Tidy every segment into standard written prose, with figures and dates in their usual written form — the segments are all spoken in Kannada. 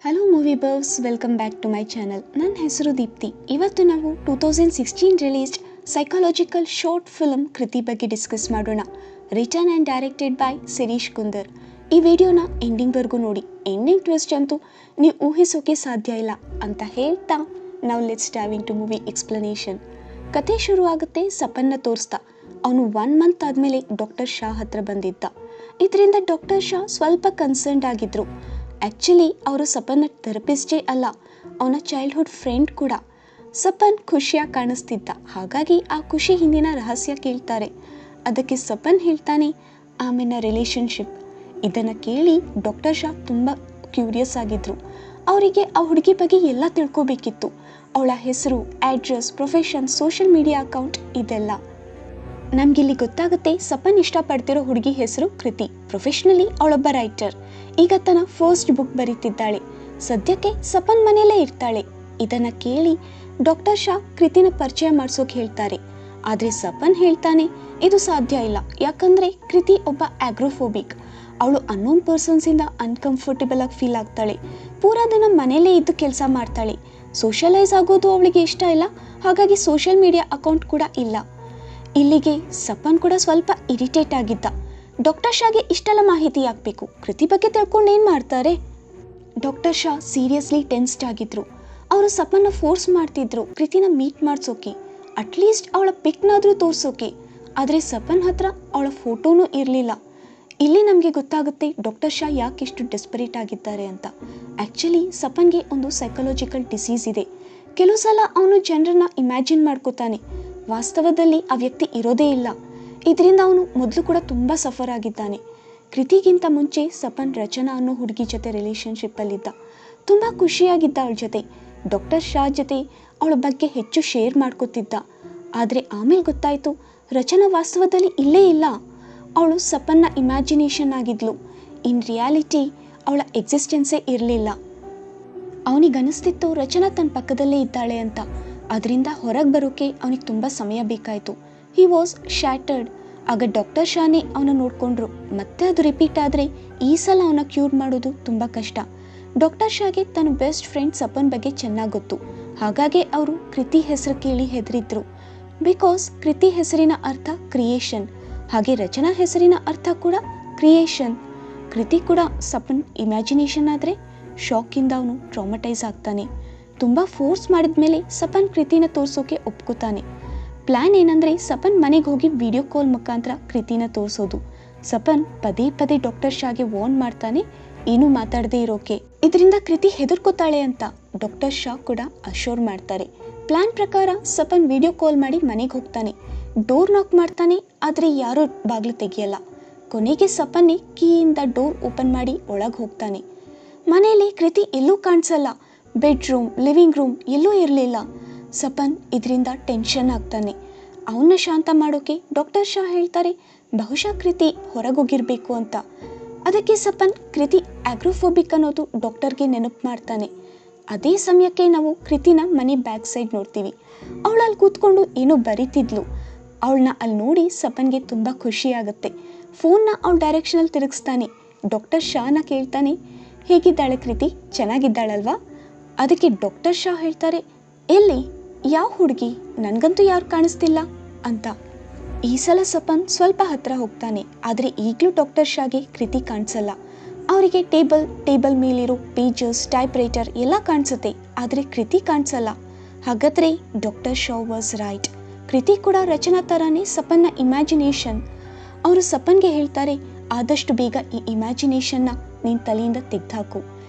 Hello movie buffs, welcome back to my channel. ನನ್ನ ಹೆಸರು ದೀಪ್ತಿ. ಇವತ್ತು ನಾವು 2016 ರಿಲೀಸ್ಡ್ ಸೈಕಾಲಜಿಕಲ್ ಶಾರ್ಟ್ ಫಿಲ್ಮ್ ಕೃತಿ ಬಗ್ಗೆ ಡಿಸ್ಕಸ್ ಮಾಡೋಣ. Return and directed by Shirish Kunder. ಈ ವಿಡಿಯೋನ ಎಂಡಿಂಗ್ವರೆಗೂ ನೋಡಿ. ಎಂಡಿಂಗ್ ಟ್ವಿಸ್ಟ್ ಅಂತೂ ನೀವು ಊಹಿಸೋಕೆ ಸಾಧ್ಯ ಇಲ್ಲ ಅಂತ ಹೇಳ್ತಾ ನಾವು let's dive into movie explanation. ಕತೆ ಶುರುವಾಗುತ್ತೆ ಸಪನ್ನ ತೋರಿಸ್ತಾ. ಅವನು 1 ಮಂತ್ ಆದಮೇಲೆ ಡಾಕ್ಟರ್ ಶಾ ಹತ್ರ ಬಂದಿದ್ದ. ಇದರಿಂದ ಡಾಕ್ಟರ್ ಶಾ ಸ್ವಲ್ಪ ಕನ್ಸರ್ನ್ಡ್ ಆಗಿದ್ರು. ಆ್ಯಕ್ಚುಲಿ ಅವರು ಸಪನ್ನ ಥೆರಪಿಸ್ಟೇ ಅಲ್ಲ, ಅವನ ಚೈಲ್ಡ್ಹುಡ್ ಫ್ರೆಂಡ್ ಕೂಡ. ಸಪನ್ ಖುಷಿಯಾಗಿ ಕಾಣಿಸ್ತಿದ್ದ, ಹಾಗಾಗಿ ಆ ಖುಷಿ ಹಿಂದಿನ ರಹಸ್ಯ ಕೇಳ್ತಾರೆ. ಅದಕ್ಕೆ ಸಪನ್ ಹೇಳ್ತಾನೆ, ಆಮೇಲೆ ರಿಲೇಷನ್ಶಿಪ್. ಇದನ್ನು ಕೇಳಿ ಡಾಕ್ಟರ್ ಶಾ ತುಂಬ ಕ್ಯೂರಿಯಸ್ ಆಗಿದ್ರು. ಅವರಿಗೆ ಆ ಹುಡುಗಿ ಬಗ್ಗೆ ಎಲ್ಲ ತಿಳ್ಕೊಬೇಕಿತ್ತು. ಅವಳ ಹೆಸರು, address, profession, social media account, ಇದೆಲ್ಲ. ನಮಗಿಲ್ಲಿ ಗೊತ್ತಾಗುತ್ತೆ ಸಪನ್ ಇಷ್ಟಪಡ್ತಿರೋ ಹುಡುಗಿ ಹೆಸರು ಕೃತಿ. ಪ್ರೊಫೆಷ್ನಲಿ ಅವಳೊಬ್ಬ ರೈಟರ್. ಈಗ ತನ್ನ ಫಸ್ಟ್ ಬುಕ್ ಬರೀತಿದ್ದಾಳೆ. ಸದ್ಯಕ್ಕೆ ಸಪನ್ ಮನೆಯಲ್ಲೇ ಇರ್ತಾಳೆ. ಇದನ್ನು ಕೇಳಿ ಡಾಕ್ಟರ್ ಶಾ ಕೃತಿನ ಪರಿಚಯ ಮಾಡಿಸೋಕೆ ಹೇಳ್ತಾರೆ. ಆದರೆ ಸಪನ್ ಹೇಳ್ತಾನೆ, ಇದು ಸಾಧ್ಯ ಇಲ್ಲ, ಯಾಕಂದರೆ ಕೃತಿ ಒಬ್ಬ ಆಗ್ರೋಫೋಬಿಕ್. ಅವಳು ಅನ್ನೋನ್ ಪರ್ಸನ್ಸಿಂದ ಅನ್ಕಂಫರ್ಟೇಬಲ್ ಆಗಿ ಫೀಲ್ ಆಗ್ತಾಳೆ. ಪೂರಾ ದಿನ ಮನೆಯಲ್ಲೇ ಇದ್ದು ಕೆಲಸ ಮಾಡ್ತಾಳೆ. ಸೋಷಲೈಸ್ ಆಗೋದು ಅವಳಿಗೆ ಇಷ್ಟ ಇಲ್ಲ, ಹಾಗಾಗಿ ಸೋಷಿಯಲ್ ಮೀಡಿಯಾ ಅಕೌಂಟ್ ಕೂಡ ಇಲ್ಲ. ಇಲ್ಲಿಗೆ ಸಪನ್ ಕೂಡ ಸ್ವಲ್ಪ ಇರಿಟೇಟ್ ಆಗಿದ್ದ. ಡಾಕ್ಟರ್ ಶಾಗೆ ಇಷ್ಟೆಲ್ಲ ಮಾಹಿತಿ ಆಗಬೇಕು, ಕೃತಿ ಬಗ್ಗೆ ತಿಳ್ಕೊಂಡು ಏನು ಮಾಡ್ತಾರೆ? ಡಾಕ್ಟರ್ ಶಾ ಸೀರಿಯಸ್ಲಿ ಟೆನ್ಸ್ಡ್ ಆಗಿದ್ರು. ಅವರು ಸಪನ್ನ ಫೋರ್ಸ್ ಮಾಡ್ತಿದ್ರು ಕೃತಿನ ಮೀಟ್ ಮಾಡಿಸೋಕೆ, ಅಟ್ಲೀಸ್ಟ್ ಅವಳ ಪಿಕ್ನಾದರೂ ತೋರಿಸೋಕೆ. ಆದರೆ ಸಪನ್ ಹತ್ರ ಅವಳ ಫೋಟೋನೂ ಇರಲಿಲ್ಲ. ಇಲ್ಲಿ ನಮಗೆ ಗೊತ್ತಾಗುತ್ತೆ ಡಾಕ್ಟರ್ ಶಾ ಯಾಕೆ ಇಷ್ಟು ಡೆಸ್ಪರೇಟ್ ಆಗಿದ್ದಾರೆ ಅಂತ. ಆ್ಯಕ್ಚುಲಿ ಸಪನ್ಗೆ ಒಂದು ಸೈಕಾಲಜಿಕಲ್ ಡಿಸೀಸ್ ಇದೆ. ಕೆಲವು ಸಲ ಅವನು ಜನರನ್ನ ಇಮ್ಯಾಜಿನ್ ಮಾಡ್ಕೋತಾನೆ, ವಾಸ್ತವದಲ್ಲಿ ಆ ವ್ಯಕ್ತಿ ಇರೋದೇ ಇಲ್ಲ. ಇದರಿಂದ ಅವನು ಮೊದಲು ಕೂಡ ತುಂಬ ಸಫರ್ ಆಗಿದ್ದಾನೆ. ಕೃತಿಗಿಂತ ಮುಂಚೆ ಸಪನ್ ರಚನಾ ಅನ್ನೋ ಹುಡುಗಿ ಜೊತೆ ರಿಲೇಷನ್ಶಿಪ್ಪಲ್ಲಿದ್ದ. ತುಂಬ ಖುಷಿಯಾಗಿದ್ದ ಅವಳ ಜೊತೆ. ಡಾಕ್ಟರ್ ಶಾ ಜೊತೆ ಅವಳ ಬಗ್ಗೆ ಹೆಚ್ಚು ಶೇರ್ ಮಾಡ್ಕೋತಿದ್ದ. ಆದರೆ ಆಮೇಲೆ ಗೊತ್ತಾಯಿತು ರಚನಾ ವಾಸ್ತವದಲ್ಲಿ ಇಲ್ಲೇ ಇಲ್ಲ. ಅವಳು ಸಪನ್ನ ಇಮ್ಯಾಜಿನೇಷನ್ ಆಗಿದ್ಲು. ಇನ್ ರಿಯಾಲಿಟಿ ಅವಳ ಎಕ್ಸಿಸ್ಟೆನ್ಸೇ ಇರಲಿಲ್ಲ. ಅವನಿಗನಿಸ್ತಿತ್ತು ರಚನಾ ತನ್ನ ಪಕ್ಕದಲ್ಲೇ ಇದ್ದಾಳೆ ಅಂತ. ಅದರಿಂದ ಹೊರಗೆ ಬರೋಕೆ ಅವನಿಗೆ ತುಂಬ ಸಮಯ ಬೇಕಾಯಿತು. He was shattered. ಆಗ ಡಾಕ್ಟರ್ ಶಾನೇ ಅವನ ನೋಡಿಕೊಂಡ್ರು. ಮತ್ತೆ ಅದು ರಿಪೀಟ್ ಆದರೆ ಈ ಸಲ ಅವನ ಕ್ಯೂರ್ ಮಾಡೋದು ತುಂಬ ಕಷ್ಟ. ಡಾಕ್ಟರ್ ಶಾಗೆ ತನ್ನ ಬೆಸ್ಟ್ ಫ್ರೆಂಡ್ ಸಪನ್ ಬಗ್ಗೆ ಚೆನ್ನಾಗಿ ಗೊತ್ತು. ಹಾಗಾಗಿ ಅವರು ಕೃತಿ ಹೆಸರು ಕೇಳಿ ಹೆದರಿದ್ರು. ಬಿಕಾಸ್ ಕೃತಿ ಹೆಸರಿನ ಅರ್ಥ ಕ್ರಿಯೇಷನ್, ಹಾಗೆ ರಚನಾ ಹೆಸರಿನ ಅರ್ಥ ಕೂಡ ಕ್ರಿಯೇಷನ್. ಕೃತಿ ಕೂಡ ಸಪನ್ ಇಮ್ಯಾಜಿನೇಷನ್ ಆದರೆ ಶಾಕಿಂದ ಅವನು ಟ್ರಾಮಟೈಸ್ ಆಗ್ತಾನೆ. ತುಂಬ ಫೋರ್ಸ್ ಮಾಡಿದ ಮೇಲೆ ಸಪನ್ ಕೃತಿನ ತೋರಿಸೋಕೆ ಒಪ್ಕೋತಾನೆ. ಪ್ಲ್ಯಾನ್ ಏನಂದರೆ ಸಪನ್ ಮನೆಗೆ ಹೋಗಿ ವಿಡಿಯೋ ಕಾಲ್ ಮುಖಾಂತರ ಕೃತಿನ ತೋರಿಸೋದು. ಸಪನ್ ಪದೇ ಪದೇ ಡಾಕ್ಟರ್ ಶಾಗೆ ವಾರ್ನ್ ಮಾಡ್ತಾನೆ ಏನೂ ಮಾತಾಡದೇ ಇರೋಕೆ. ಇದರಿಂದ ಕೃತಿ ಹೆದರ್ಕೋತಾಳೆ ಅಂತ ಡಾಕ್ಟರ್ ಶಾ ಕೂಡ ಅಶ್ಯೂರ್ ಮಾಡ್ತಾರೆ. ಪ್ಲ್ಯಾನ್ ಪ್ರಕಾರ ಸಪನ್ ವಿಡಿಯೋ ಕಾಲ್ ಮಾಡಿ ಮನೆಗೆ ಹೋಗ್ತಾನೆ. ಡೋರ್ ನಾಕ್ ಮಾಡ್ತಾನೆ, ಆದರೆ ಯಾರೂ ಬಾಗಿಲು ತೆಗಿಯಲ್ಲ. ಕೊನೆಗೆ ಸಪನ್ನೇ ಕೀಯಿಂದ ಡೋರ್ ಓಪನ್ ಮಾಡಿ ಒಳಗೆ ಹೋಗ್ತಾನೆ. ಮನೆಯಲ್ಲಿ ಕೃತಿ ಎಲ್ಲೂ ಕಾಣಿಸಲ್ಲ. ಬೆಡ್ರೂಮ್, ಲಿವಿಂಗ್ ರೂಮ್ ಎಲ್ಲೂ ಇರಲಿಲ್ಲ. ಸಪನ್ ಇದರಿಂದ ಟೆನ್ಷನ್ ಆಗ್ತಾನೆ. ಅವನ್ನ ಶಾಂತ ಮಾಡೋಕೆ ಡಾಕ್ಟರ್ ಶಾ ಹೇಳ್ತಾರೆ ಬಹುಶಃ ಕೃತಿ ಹೊರಗೋಗಿರಬೇಕು ಅಂತ. ಅದಕ್ಕೆ ಸಪನ್ ಕೃತಿ ಆಗ್ರೋಫೋಬಿಕ್ ಅನ್ನೋದು ಡಾಕ್ಟರ್ಗೆ ನೆನಪು ಮಾಡ್ತಾನೆ. ಅದೇ ಸಮಯಕ್ಕೆ ನಾವು ಕೃತಿನ ಮನೆ ಬ್ಯಾಕ್ ಸೈಡ್ ನೋಡ್ತೀವಿ. ಅವಳಲ್ಲಿ ಕೂತ್ಕೊಂಡು ಏನೋ ಬರೀತಿದ್ಲು. ಅವಳನ್ನ ಅಲ್ಲಿ ನೋಡಿ ಸಪನ್ಗೆ ತುಂಬ ಖುಷಿ ಆಗುತ್ತೆ. ಫೋನ್ನ ಅವಳ ಡೈರೆಕ್ಷನಲ್ಲಿ ತಿರುಗಿಸ್ತಾನೆ. ಡಾಕ್ಟರ್ ಶಾನ ಕೇಳ್ತಾನೆ, ಹೇಗಿದ್ದಾಳೆ ಕೃತಿ, ಚೆನ್ನಾಗಿದ್ದಾಳಲ್ವಾ? ಅದಕ್ಕೆ ಡಾಕ್ಟರ್ ಶಾ ಹೇಳ್ತಾರೆ, ಎಲ್ಲಿ, ಯಾವ ಹುಡುಗಿ, ನನಗಂತೂ ಯಾರು ಕಾಣಿಸ್ತಿಲ್ಲ ಅಂತ. ಈ ಸಲ ಸಪನ್ ಸ್ವಲ್ಪ ಹತ್ತಿರ ಹೋಗ್ತಾನೆ. ಆದರೆ ಈಗಲೂ ಡಾಕ್ಟರ್ ಶಾಗೆ ಕೃತಿ ಕಾಣಿಸಲ್ಲ. ಅವರಿಗೆ ಟೇಬಲ್ ಮೇಲಿರೋ ಪೇಜಸ್, ಟೈಪ್ ರೈಟರ್ ಎಲ್ಲ ಕಾಣಿಸುತ್ತೆ, ಆದರೆ ಕೃತಿ ಕಾಣಿಸಲ್ಲ. ಹಾಗಾದರೆ ಡಾಕ್ಟರ್ ಶಾ ವಾಸ್ ರೈಟ್. ಕೃತಿ ಕೂಡ ರಚನಾ ಥರನೇ ಸಪನ್ನ ಇಮ್ಯಾಜಿನೇಷನ್. ಅವರು ಸಪನ್ಗೆ ಹೇಳ್ತಾರೆ, ಆದಷ್ಟು ಬೇಗ ಈ ಇಮ್ಯಾಜಿನೇಷನ್ನ ನಿನ್ನ ತಲೆಯಿಂದ ತೆಗೆದುಹಾಕು.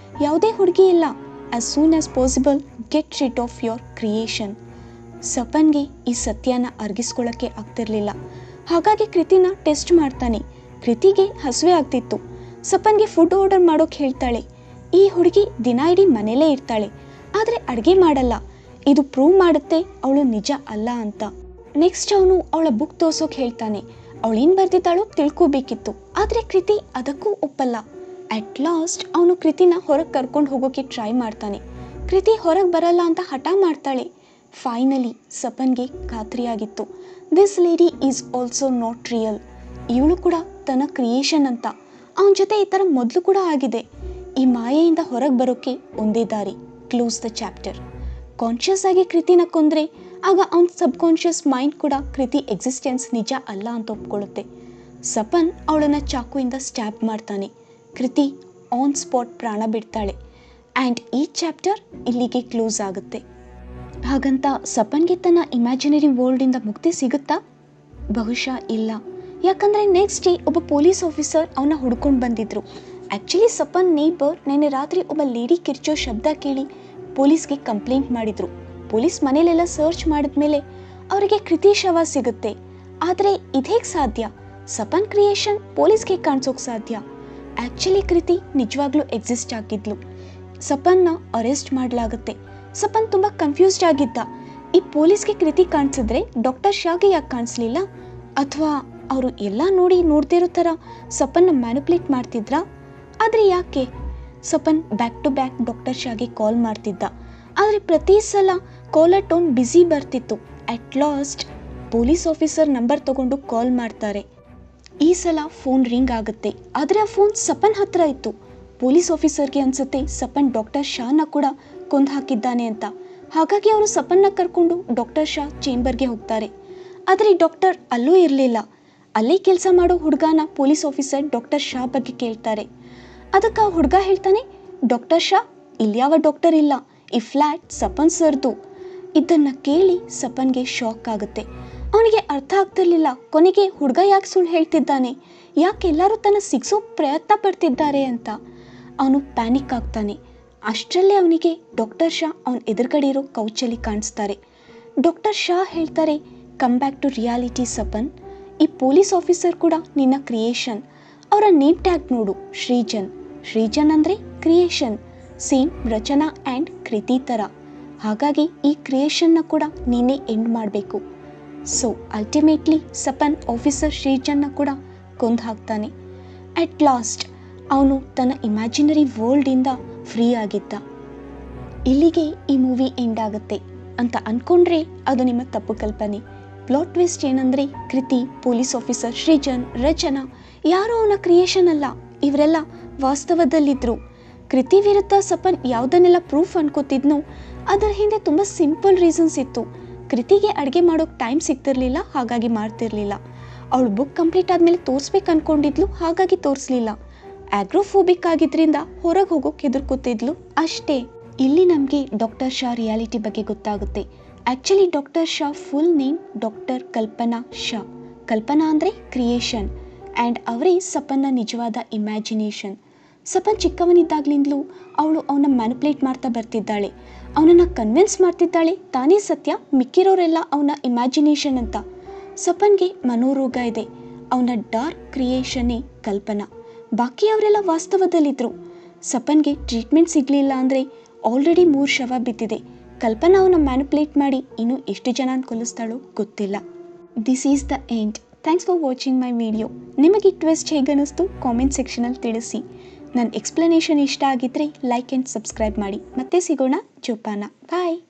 ಯಾವುದೇ ಹುಡುಗಿ ಇಲ್ಲ. As soon as possible get rid of your creation. ಸಪನ್ಗೆ ಈ ಸತ್ಯನ ಅರ್ಗಿಸ್ಕೊಳ್ಳೋಕ್ಕೆ ಆಗ್ತಿರ್ಲಿಲ್ಲ. ಹಾಗಾಗಿ ಕೃತಿನ ಟೆಸ್ಟ್ ಮಾಡ್ತಾನೆ. ಕೃತಿಗೆ ಹಸುವೆ ಆಗ್ತಿತ್ತು. ಸಪನ್ಗೆ ಫುಡ್ ಆರ್ಡರ್ ಮಾಡೋಕೆ ಹೇಳ್ತಾಳೆ. ಈ ಹುಡುಗಿ ದಿನ ಇಡೀ ಮನೇಲೇ ಇರ್ತಾಳೆ, ಆದರೆ ಅಡುಗೆ ಮಾಡಲ್ಲ. ಇದು ಪ್ರೂವ್ ಮಾಡುತ್ತೆ ಅವಳು ನಿಜ ಅಲ್ಲ ಅಂತ. ನೆಕ್ಸ್ಟ್ ಅವನು ಅವಳ ಬುಕ್ ತೋರ್ಸೋಕೆ ಹೇಳ್ತಾನೆ. ಅವಳೇನು ಬರೆದಿದ್ದಾಳೋ ತಿಳ್ಕೋಬೇಕಿತ್ತು. ಆದರೆ ಕೃತಿ ಅದಕ್ಕೂ ಒಪ್ಪಲ್ಲ. ಅಟ್ ಲಾಸ್ಟ್ ಅವನು ಕೃತಿನ ಹೊರಗೆ ಕರ್ಕೊಂಡು ಹೋಗೋಕೆ ಟ್ರೈ ಮಾಡ್ತಾನೆ. ಕೃತಿ ಹೊರಗೆ ಬರಲ್ಲ ಅಂತ ಹಠ ಮಾಡ್ತಾಳೆ. ಫೈನಲಿ ಸಪನ್ಗೆ ಖಾತ್ರಿಯಾಗಿತ್ತು, this lady is also not real. ಇವಳು ಕೂಡ ತನ್ನ ಕ್ರಿಯೇಷನ್ ಅಂತ. ಅವನ ಜೊತೆ ಈ ಥರ ಮೊದಲು ಕೂಡ ಆಗಿದೆ. ಈ ಮಾಯೆಯಿಂದ ಹೊರಗೆ ಬರೋಕ್ಕೆ ಒಂದೇ ದಾರಿ, ಕ್ಲೋಸ್ ದ ಚಾಪ್ಟರ್. ಕಾನ್ಷಿಯಸ್ ಆಗಿ ಕೃತಿನ ಕೊಂದರೆ ಆಗ ಅವನ ಸಬ್ಕಾನ್ಷಿಯಸ್ ಮೈಂಡ್ ಕೂಡ ಕೃತಿ ಎಕ್ಸಿಸ್ಟೆನ್ಸ್ ನಿಜ ಅಲ್ಲ ಅಂತ ಒಪ್ಕೊಳ್ಳುತ್ತೆ. ಸಪನ್ ಅವಳನ್ನು ಚಾಕುವಿಂದ ಸ್ಟ್ಯಾಬ್ ಮಾಡ್ತಾನೆ. ಕೃತಿ ಆನ್ ಸ್ಪಾಟ್ ಪ್ರಾಣ ಬಿಡ್ತಾಳೆ. ಆ್ಯಂಡ್ ಈ ಚಾಪ್ಟರ್ ಇಲ್ಲಿಗೆ ಕ್ಲೋಸ್ ಆಗುತ್ತೆ. ಹಾಗಂತ ಸಪನ್ಗೆ ತನ್ನ ಇಮ್ಯಾಜಿನರಿ ವರ್ಲ್ಡಿಂದ ಮುಕ್ತಿ ಸಿಗುತ್ತಾ? ಬಹುಶಃ ಇಲ್ಲ. ಯಾಕಂದರೆ ನೆಕ್ಸ್ಟ್ ಡೇ ಒಬ್ಬ ಪೊಲೀಸ್ ಆಫೀಸರ್ ಅವನ್ನ ಹುಡ್ಕೊಂಡು ಬಂದಿದ್ರು. ಆ್ಯಕ್ಚುಲಿ ಸಪನ್ ನೇಬರ್ ನೆನ್ನೆ ರಾತ್ರಿ ಒಬ್ಬ ಲೇಡಿ ಕಿರ್ಚೋ ಶಬ್ದ ಕೇಳಿ ಪೊಲೀಸ್ಗೆ ಕಂಪ್ಲೇಂಟ್ ಮಾಡಿದರು. ಪೊಲೀಸ್ ಮನೇಲೆಲ್ಲ ಸರ್ಚ್ ಮಾಡಿದ್ಮೇಲೆ ಅವರಿಗೆ ಕೃತಿ ಶವ ಸಿಗುತ್ತೆ. ಆದರೆ ಇದೇಗೆ ಸಾಧ್ಯ? ಸಪನ್ ಕ್ರಿಯೇಷನ್ ಪೊಲೀಸ್ಗೆ ಕಾಣಿಸೋಕೆ ಸಾಧ್ಯ? ಆ್ಯಕ್ಚುಲಿ ಕೃತಿ ನಿಜವಾಗ್ಲೂ ಎಕ್ಸಿಸ್ಟ್ ಆಗಿದ್ಲು. ಸಪನ್ನ ಅರೆಸ್ಟ್ ಮಾಡಲಾಗುತ್ತೆ. ಸಪನ್ ತುಂಬ ಕನ್ಫ್ಯೂಸ್ಡ್ ಆಗಿದ್ದ. ಈ ಪೊಲೀಸ್ಗೆ ಕೃತಿ ಕಾಣಿಸಿದ್ರೆ ಡಾಕ್ಟರ್ ಶಾಗೆ ಯಾಕೆ ಕಾಣಿಸ್ಲಿಲ್ಲ? ಅಥವಾ ಅವರು ಎಲ್ಲ ನೋಡ್ತಿರೋ ಥರ ಸಪನ್ನ ಮ್ಯಾನಿಪುಲೇಟ್ ಮಾಡ್ತಿದ್ರಾ? ಆದರೆ ಯಾಕೆ? Sapan back to back doctor ಶಾಗೆ ಕಾಲ್ ಮಾಡ್ತಿದ್ದ. ಆದರೆ ಪ್ರತಿ ಸಲ ಕಾಲರ್ ಟೋನ್ ಬ್ಯುಸಿ ಬರ್ತಿತ್ತು. At last police officer number ತಗೊಂಡು ಕಾಲ್ ಮಾಡ್ತಾರೆ. ಈ ಸಲ ಫೋನ್ ರಿಂಗ್ ಆಗುತ್ತೆ. ಆದರೆ ಆ ಫೋನ್ ಸಪನ್ ಹತ್ರ ಇತ್ತು. ಪೊಲೀಸ್ ಆಫೀಸರ್ಗೆ ಅನಿಸುತ್ತೆ ಸಪನ್ ಡಾಕ್ಟರ್ ಶಾನ ಕೂಡ ಕೊಂದು ಹಾಕಿದ್ದಾನೆ ಅಂತ. ಹಾಗಾಗಿ ಅವರು ಸಪನ್ನ ಕರ್ಕೊಂಡು ಡಾಕ್ಟರ್ ಶಾ ಚೇಂಬರ್ಗೆ ಹೋಗ್ತಾರೆ. ಆದರೆ ಡಾಕ್ಟರ್ ಅಲ್ಲೂ ಇರಲಿಲ್ಲ. ಅಲ್ಲೇ ಕೆಲಸ ಮಾಡೋ ಹುಡುಗನ ಪೊಲೀಸ್ ಆಫೀಸರ್ ಡಾಕ್ಟರ್ ಶಾ ಬಗ್ಗೆ ಕೇಳ್ತಾರೆ. ಅದಕ್ಕೆ ಆ ಹುಡುಗ ಹೇಳ್ತಾನೆ, ಡಾಕ್ಟರ್ ಶಾ ಇಲ್ಲಿ ಯಾವ ಡಾಕ್ಟರ್ ಇಲ್ಲ, ಈ ಫ್ಲ್ಯಾಟ್ ಸಪನ್ ಸರ್ದು. ಇದನ್ನು ಕೇಳಿ ಸಪನ್ಗೆ ಶಾಕ್ ಆಗುತ್ತೆ. ಅವನಿಗೆ ಅರ್ಥ ಆಗ್ತಿರ್ಲಿಲ್ಲ. ಕೊನೆಗೆ ಹುಡುಗ ಯಾಕೆ ಸುಳ್ಳು ಹೇಳ್ತಿದ್ದಾನೆ, ಯಾಕೆ ಎಲ್ಲರೂ ತನ್ನ ಸಿಕ್ಸೋ ಪ್ರಯತ್ನ ಪಡ್ತಿದ್ದಾರೆ ಅಂತ. ಅವನು ಪ್ಯಾನಿಕ್ ಆಗ್ತಾನೆ. ಅಷ್ಟರಲ್ಲೇ ಅವನಿಗೆ ಡಾಕ್ಟರ್ ಶಾ ಅವನ ಎದುರುಗಡೆ ಇರೋ ಕೌಚಲ್ಲಿ ಕಾಣಿಸ್ತಾರೆ. ಡಾಕ್ಟರ್ ಶಾ ಹೇಳ್ತಾರೆ, come back to reality Sapan. ಈ ಪೊಲೀಸ್ ಆಫೀಸರ್ ಕೂಡ ನಿನ್ನ ಕ್ರಿಯೇಷನ್. ಅವರ ನೇಮ್ ಟ್ಯಾಗ್ ನೋಡು, ಶ್ರೀಜನ್. ಶ್ರೀಜನ್ ಅಂದರೆ ಕ್ರಿಯೇಷನ್, ಸೇಮ್ ರಚನಾ ಆ್ಯಂಡ್ ಕೃತಿ ಥರ. ಹಾಗಾಗಿ ಈ ಕ್ರಿಯೇಷನ್ನ ಕೂಡ ನೀನೇ ಎಂಡ್ ಮಾಡಬೇಕು. ಸೊ ಅಲ್ಟಿಮೇಟ್ಲಿ ಸಪನ್ ಆಫೀಸರ್ ಶ್ರೀಜನ್ನ ಕೂಡ ಕೊಂದು ಹಾಕ್ತಾನೆ. ಅಟ್ ಲಾಸ್ಟ್ ಅವನು ತನ್ನ ಇಮ್ಯಾಜಿನರಿ ವರ್ಲ್ಡಿಂದ ಫ್ರೀ ಆಗಿದ್ದ. ಇಲ್ಲಿಗೆ ಈ ಮೂವಿ ಎಂಡ್ ಆಗುತ್ತೆ ಅಂತ ಅಂದ್ಕೊಂಡ್ರೆ ಅದು ನಿಮ್ಮ ತಪ್ಪು ಕಲ್ಪನೆ. ಪ್ಲಾಟ್ ಟ್ವಿಸ್ಟ್ ಏನಂದರೆ ಕೃತಿ, ಪೊಲೀಸ್ ಆಫೀಸರ್ ಶ್ರೀಜನ್, ರಚನಾ ಯಾರೋ ಅವನ ಕ್ರಿಯೇಷನ್ ಅಲ್ಲ. ಇವರೆಲ್ಲ ವಾಸ್ತವದಲ್ಲಿದ್ದರು. ಕೃತಿ ವಿರುದ್ಧ ಸಪನ್ ಯಾವುದನ್ನೆಲ್ಲ ಪ್ರೂಫ್ ಅನ್ಕೋತಿದ್ನೋ ಅದರ ಹಿಂದೆ ತುಂಬ ಸಿಂಪಲ್ ರೀಸನ್ಸ್ ಇತ್ತು. ಕೃತಿಗೆ ಅಡುಗೆ ಮಾಡೋಕ್ಕೆ ಟೈಮ್ ಸಿಗ್ತಿರ್ಲಿಲ್ಲ, ಹಾಗಾಗಿ ಮಾಡ್ತಿರ್ಲಿಲ್ಲ. ಅವಳು ಬುಕ್ ಕಂಪ್ಲೀಟ್ ಆದಮೇಲೆ ತೋರಿಸ್ಬೇಕು ಅಂದ್ಕೊಂಡಿದ್ಲು, ಹಾಗಾಗಿ ತೋರಿಸ್ಲಿಲ್ಲ. ಆಗ್ರೋಫೋಬಿಕ್ ಆಗಿದ್ರಿಂದ ಹೊರಗೆ ಹೋಗೋಕೆ ಹೆದರ್ಕೋತಿದ್ಲು ಅಷ್ಟೇ. ಇಲ್ಲಿ ನಮಗೆ ಡಾಕ್ಟರ್ ಶಾ ರಿಯಾಲಿಟಿ ಬಗ್ಗೆ ಗೊತ್ತಾಗುತ್ತೆ. Actually doctor Shah full name doctor Kalpana Shah. Kalpana ಅಂದರೆ ಕ್ರಿಯೇಷನ್ ಆ್ಯಂಡ್ ಅವರೇ ಸಪನ್ನ ನಿಜವಾದ ಇಮ್ಯಾಜಿನೇಷನ್. ಸಪನ್ ಚಿಕ್ಕವನಿದ್ದಾಗ್ಲಿಂದಲೂ ಅವಳು ಅವನ ಮ್ಯಾನಿಪುಲೇಟ್ ಮಾಡ್ತಾ ಬರ್ತಿದ್ದಾಳೆ. ಅವನನ್ನು ಕನ್ವಿನ್ಸ್ ಮಾಡ್ತಿದ್ದಾಳೆ ತಾನೇ ಸತ್ಯ, ಮಿಕ್ಕಿರೋರೆಲ್ಲ ಅವನ ಇಮ್ಯಾಜಿನೇಷನ್ ಅಂತ. ಸಪನ್ಗೆ ಮನೋರೋಗ ಇದೆ. ಅವನ ಡಾರ್ಕ್ ಕ್ರಿಯೇಷನ್ನೇ ಕಲ್ಪನಾ. ಬಾಕಿಯವರೆಲ್ಲ ವಾಸ್ತವದಲ್ಲಿದ್ದರು. ಸಪನ್ಗೆ ಟ್ರೀಟ್ಮೆಂಟ್ ಸಿಗಲಿಲ್ಲ ಅಂದರೆ ಆಲ್ರೆಡಿ 3 ಶವ ಬಿದ್ದಿದೆ. ಕಲ್ಪನಾ ಅವನ ಮ್ಯಾನಿಪುಲೇಟ್ ಮಾಡಿ ಇನ್ನೂ ಎಷ್ಟು ಜನ ಕೊಲ್ಲಿಸ್ತಾಳೋ ಗೊತ್ತಿಲ್ಲ. This is the end. Thanks for watching my video. ನಿಮಗೆ ಈ ಟ್ವಿಸ್ಟ್ ಹೇಗೆ ಅನ್ನಿಸ್ತು ಕಾಮೆಂಟ್ ಸೆಕ್ಷನಲ್ಲಿ ತಿಳಿಸಿ. ನನ್ನ ಎಕ್ಸ್ಪ್ಲನೇಷನ್ ಇಷ್ಟ ಆಗಿದ್ದರೆ ಲೈಕ್ ಆ್ಯಂಡ್ ಸಬ್ಸ್ಕ್ರೈಬ್ ಮಾಡಿ. ಮತ್ತೆ ಸಿಗೋಣ ಜೋಪಾನ. ಬಾಯ್.